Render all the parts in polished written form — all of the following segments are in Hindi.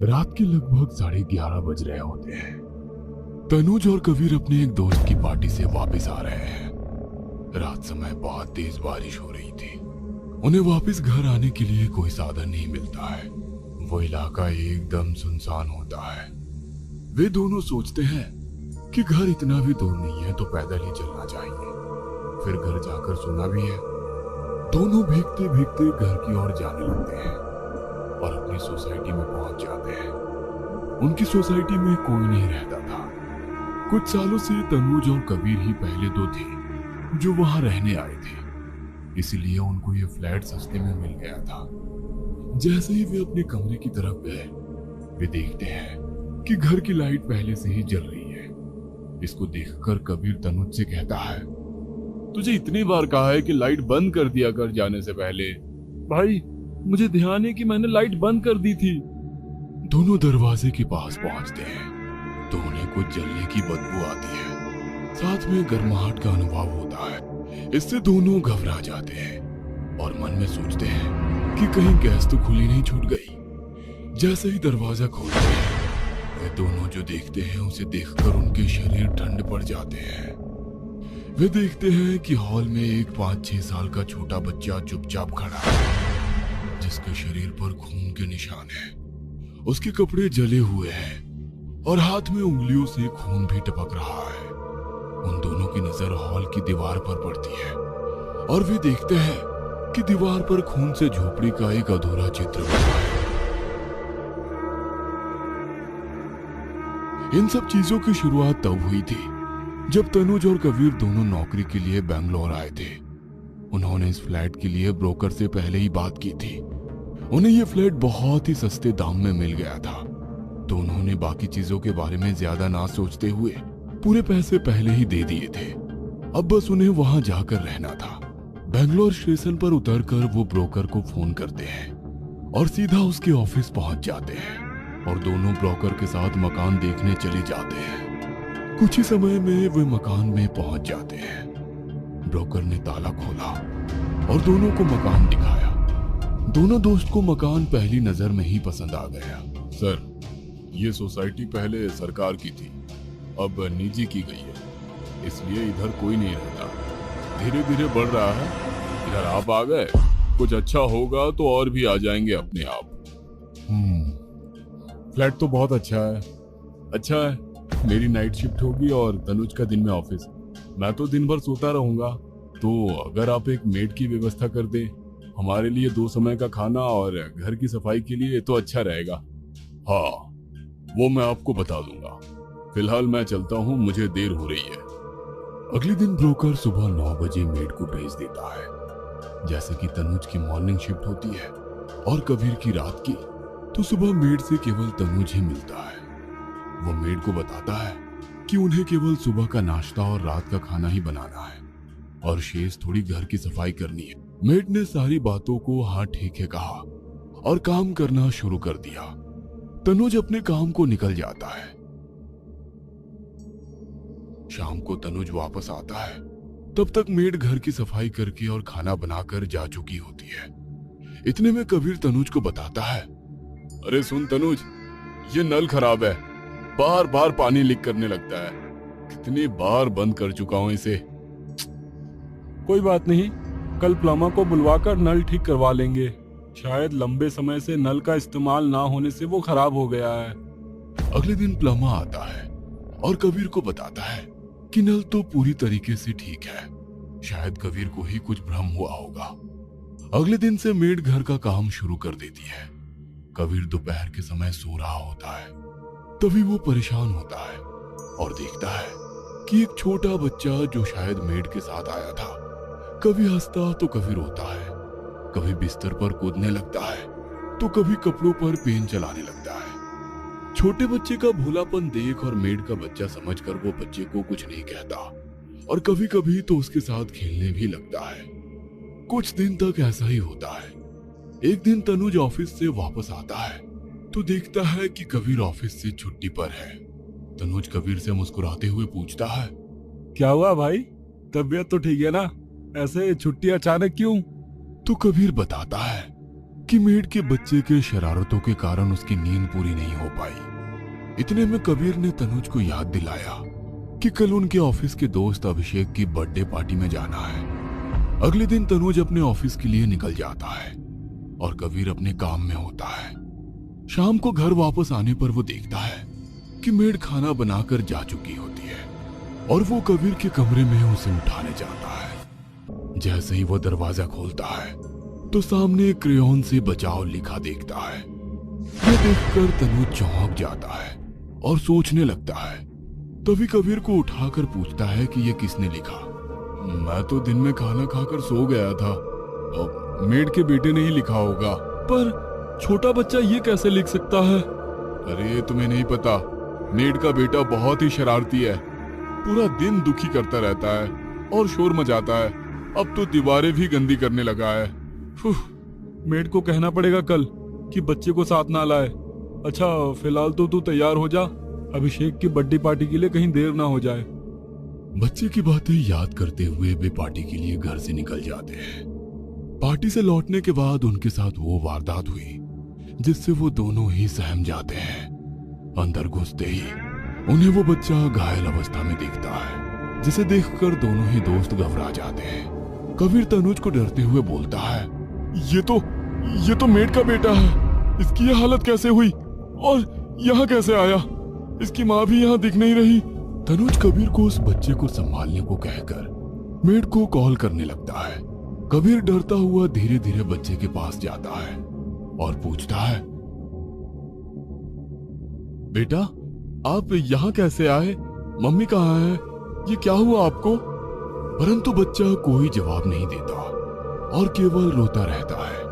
रात के लगभग 11:30 बज रहे होते हैं। तनुज और कबीर अपने एक दोस्त की पार्टी से वापस आ रहे हैं। रात समय बहुत तेज बारिश हो रही थी। उन्हें वापस घर आने के लिए कोई साधन नहीं मिलता है। वो इलाका एकदम सुनसान होता है। वे दोनों सोचते हैं कि घर इतना भी दूर नहीं है तो पैदल ही चलना चाहिए। फिर घर जाकर सोना भी है। दोनों भीगते भीगते घर की ओर जाने लगते हैं और अपनी सोसाइटी में पहुंच जाते हैं। उनकी सोसाइटी में कोई नहीं रहता था। कुछ सालों से तनुज और कबीर ही पहले दो थे जो वहां रहने आए थे, इसलिए उनको ये फ्लैट सस्ते में मिल गया था। जैसे ही वे अपने कमरे की तरफ गए, वे देखते हैं कि घर की लाइट पहले से ही जल रही है। इसको देखकर कबीर तनुज से कहता है, तुझे इतनी बार कहा है कि लाइट बंद कर दिया कर जाने से पहले। भाई, मुझे ध्यान है कि मैंने लाइट बंद कर दी थी। दोनों दरवाजे के पास पहुंचते हैं तो उन्हें कुछ जलने की बदबू आती है। साथ में गर्माहट का अनुभव होता है। इससे दोनों घबरा जाते हैं और मन में सोचते हैं कि कहीं गैस तो खुली नहीं छूट गई। जैसे ही दरवाजा खोलते हैं, वे दोनों जो देखते हैं उसे देखकर उनके शरीर ठंड पड़ जाते हैं। वे देखते हैं कि हॉल में एक 5-6 साल का छोटा बच्चा चुपचाप खड़ा है, जिसके शरीर पर खून के निशान हैं। उसके कपड़े जले हुए हैं और हाथ में उंगलियों से खून भी टपक रहा है। उन दोनों की नजर हॉल की दीवार पर पड़ती है और वे देखते हैं कि दीवार पर खून से झोपड़ी का एक अधूरा चित्र बना है। इन सब चीजों की शुरुआत तब हुई थी जब तनुज और कबीर दोनों नौकरी के लिए बेंगलोर आए थे। उन्होंने इस फ्लैट के लिए ब्रोकर से पहले ही बात की थी। उन्हें यह फ्लैट बहुत ही सस्ते दाम में मिल गया था, तो उन्होंने बाकी चीजों के बारे में ज्यादा ना सोचते हुए पूरे पैसे पहले ही दे दिए थे। अब बस उन्हें वहां जाकर रहना था। बेंगलोर स्टेशन पर उतरकर वो ब्रोकर को फोन करते हैं और सीधा उसके ऑफिस पहुंच जाते हैं और दोनों ब्रोकर के साथ मकान देखने चले जाते हैं। कुछ ही समय में वे मकान में पहुंच जाते हैं। ब्रोकर ने ताला खोला और दोनों को मकान दिखाया। दोनों दोस्त को मकान पहली नजर में ही पसंद आ गया। सर, ये सोसाइटी पहले सरकार की थी, अब निजी की गई है, इसलिए इधर कोई नहीं रहता। धीरे धीरे बढ़ रहा है। इधर आप आ गए, कुछ अच्छा होगा तो और भी आ जाएंगे अपने आप। फ्लैट तो बहुत अच्छा है। अच्छा है, मेरी नाइट शिफ्ट होगी और तनुज का दिन में ऑफिस। मैं तो दिन भर सोता रहूंगा, तो अगर आप एक मेड की व्यवस्था कर दें हमारे लिए 2 समय का खाना और घर की सफाई के लिए, तो अच्छा रहेगा। हाँ, वो मैं आपको बता दूंगा। फिलहाल मैं चलता हूँ, मुझे देर हो रही है। अगले दिन ब्रोकर सुबह 9 बजे मेड को भेज देता है। जैसे कि तनुज की मॉर्निंग शिफ्ट होती है और कबीर की रात की, तो सुबह मेड से केवल तनुज ही मिलता है। वो मेड को बताता है कि उन्हें केवल सुबह का नाश्ता और रात का खाना ही बनाना है और शेष थोड़ी घर की सफाई करनी है। मेड ने सारी बातों को हाँ ठीक है कहा और काम करना शुरू कर दिया। तनुज अपने काम को निकल जाता है। शाम को तनुज वापस आता है। तब तक मेड घर की सफाई करके और खाना बनाकर जा चुकी होती है। इतने में कबीर तनुज को बताता है, अरे सुन तनुज, ये नल खराब है, बार बार पानी लीक करने लगता है। कितनी बार बंद कर चुका हूं इसे। कोई बात नहीं, कल प्लम्बर को बुलवाकर नल ठीक करवा लेंगे। शायद लंबे समय से नल का इस्तेमाल ना होने से वो खराब हो गया है। अगले दिन प्लम्बर आता है और कबीर को बताता है कि नल तो पूरी तरीके से ठीक है। शायद कबीर को ही कुछ भ्रम हुआ होगा। अगले दिन से मेड घर का काम शुरू कर देती है। कबीर दोपहर के समय सो रहा होता है। तभी वो परेशान होता है और देखता है कि एक छोटा बच्चा जो शायद मेड के साथ आया था, कभी हंसता तो कभी रोता है, कभी बिस्तर पर कूदने लगता है तो कभी कपड़ों पर पेन चलाने लगता है। छोटे बच्चे का भोलापन देख और मेड का बच्चा समझकर वो बच्चे को कुछ नहीं कहता और कभी कभी तो उसके साथ खेलने भी लगता है। कुछ दिन तक ऐसा ही होता है। एक दिन तनुज ऑफिस से वापस आता है तो देखता है कि कबीर ऑफिस से छुट्टी पर है। तनुज कबीर से मुस्कुराते हुए पूछता है, क्या हुआ भाई, तबीयत तो ठीक है ना? ऐसे छुट्टी अचानक क्यों? तो कबीर बताता है, कि मेड के बच्चे के शरारतों के कारण उसकी नींद पूरी नहीं हो पाई। इतने में कबीर ने तनुज को याद दिलाया कि कल उनके ऑफिस के दोस्त अभिषेक की बर्थडे पार्टी में जाना है। अगले दिन तनुज अपने ऑफिस के लिए निकल जाता है और कबीर अपने काम में होता है। शाम को घर वापस आने पर वो देखता है कि मेड खाना बनाकर जा चुकी होती है और वो कबीर के कमरे में उसे उठाने जाता है। जैसे ही वो दरवाजा खोलता है तो सामने क्रेयॉन से बचाओ लिखा देखता है। ये देखकर तनुज चौंक जाता है और सोचने लगता है। तभी कबीर को उठाकर पूछता है कि ये किसने लिखा। मैं तो दिन में खाना खाकर सो गया था। मेड के बेटे ने ही लिखा होगा। पर छोटा बच्चा ये कैसे लिख सकता है? अरे तुम्हें नहीं पता, मेड का बेटा बहुत ही शरारती है। पूरा दिन दुखी करता रहता है और शोर मचाता है। अब तो दीवारें भी गंदी करने लगा है। मेड को कहना पड़ेगा कल कि बच्चे को साथ ना लाए। अच्छा फिलहाल तो तू तैयार हो जा, अभिषेक की बर्थडे पार्टी के लिए कहीं देर ना हो जाए। बच्चे की बातें याद करते हुए वे पार्टी के लिए घर से निकल जाते हैं। पार्टी से लौटने के बाद उनके साथ वो वारदात हुई जिससे वो दोनों ही सहम जाते हैं। अंदर घुसते ही उन्हें वो बच्चा घायल अवस्था में दिखता है, जिसे देखकर दोनों ही दोस्त घबरा जाते हैं। कबीर तनुज को डरते हुए बोलता है, ये तो मेड का बेटा है। इसकी ये हालत कैसे हुई और यहाँ कैसे आया? इसकी माँ भी यहाँ दिख नहीं रही। तनुज कबीर को उस बच्चे को संभालने को कहकर मेड को कॉल करने लगता है। कबीर डरता हुआ धीरे धीरे बच्चे के पास जाता है और पूछता है, बेटा आप यहाँ कैसे आए? मम्मी कहाँ है? ये क्या हुआ आपको? परंतु बच्चा कोई जवाब नहीं देता और केवल रोता रहता है।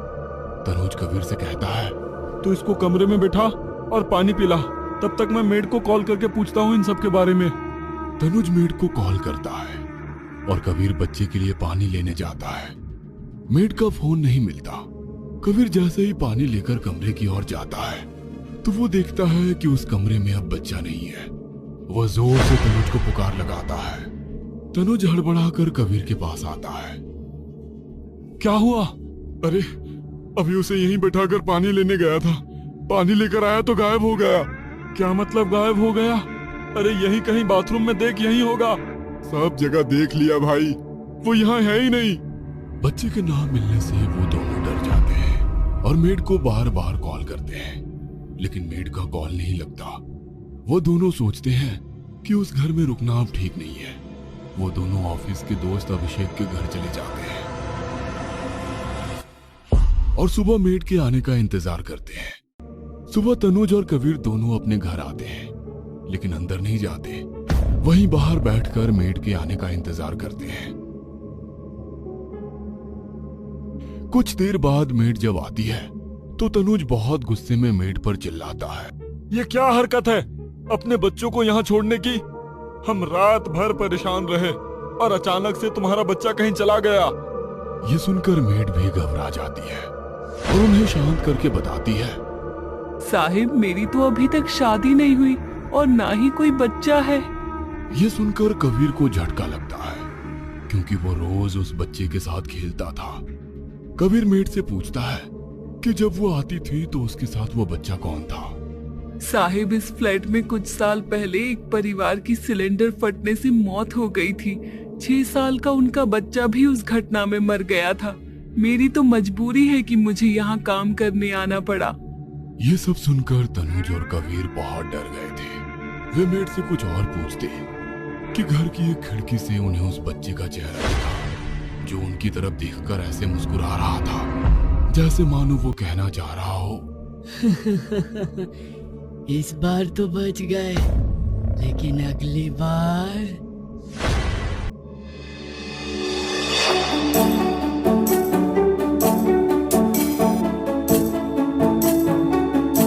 तनुज कबीर से कहता है, तो इसको कमरे में बैठा और पानी पिला, तब तक मैं मेड को कॉल करके पूछता हूँ इन सब के बारे में। तनुज मेड को कॉल करता है और कबीर बच्चे के लिए पानी लेने जाता है। मेड का फोन नहीं मिलता। कबीर जैसे ही पानी लेकर कमरे की ओर जाता है तो वो देखता है कि उस कमरे में अब बच्चा नहीं है। वह जोर से तनुज को पुकार लगाता है। तनुज हड़बड़ाकर कबीर के पास आता है। क्या हुआ? अरे अभी उसे यहीं बैठाकर पानी लेने गया था। पानी लेकर आया तो गायब हो गया। क्या मतलब गायब हो गया? अरे यही कहीं बाथरूम में देख, यही होगा। सब जगह देख लिया भाई, वो यहाँ है ही नहीं। बच्चे के नाम मिलने से वो दोनों डर जाते हैं और मेड को बार बार कॉल करते हैं, लेकिन मेड का कॉल नहीं लगता। वो दोनों सोचते हैं कि उस घर में रुकना अब ठीक नहीं है। वो दोनों ऑफिस के दोस्त अभिषेक के घर चले जाते हैं और सुबह मेड के आने का इंतजार करते हैं। सुबह तनुज और कबीर दोनों अपने घर आते हैं, लेकिन अंदर नहीं जाते। वहीं बाहर बैठकर मेड के आने का इंतजार करते हैं। कुछ देर बाद मेड जब आती है तो तनुज बहुत गुस्से में मेड पर चिल्लाता है, ये क्या हरकत है अपने बच्चों को यहाँ छोड़ने की? हम रात भर परेशान रहे और अचानक से तुम्हारा बच्चा कहीं चला गया। ये सुनकर मेड भी घबरा जाती है और उन्हें शांत करके बताती है, साहिब मेरी तो अभी तक शादी नहीं हुई और ना ही कोई बच्चा है। ये सुनकर कबीर को झटका लगता है क्योंकि वो रोज उस बच्चे के साथ खेलता था। कबीर मेड से पूछता है कि जब वो आती थी तो उसके साथ वो बच्चा कौन था? साहिब इस फ्लैट में कुछ साल पहले एक परिवार की सिलेंडर फटने से मौत हो गई थी। 6 साल का उनका बच्चा भी उस घटना में मर गया था। मेरी तो मजबूरी है कि मुझे यहाँ काम करने आना पड़ा। ये सब सुनकर तनुज और कबीर बहुत डर गए थे। वे मेड से कुछ और पूछते कि घर की एक खिड़की से उन्हें उस बच्चे का चेहरा दिखा जो उनकी तरफ देखकर ऐसे मुस्कुरा रहा था जैसे मानो वो कहना चाह रहा हो, इस बार तो बच गए, लेकिन अगली बार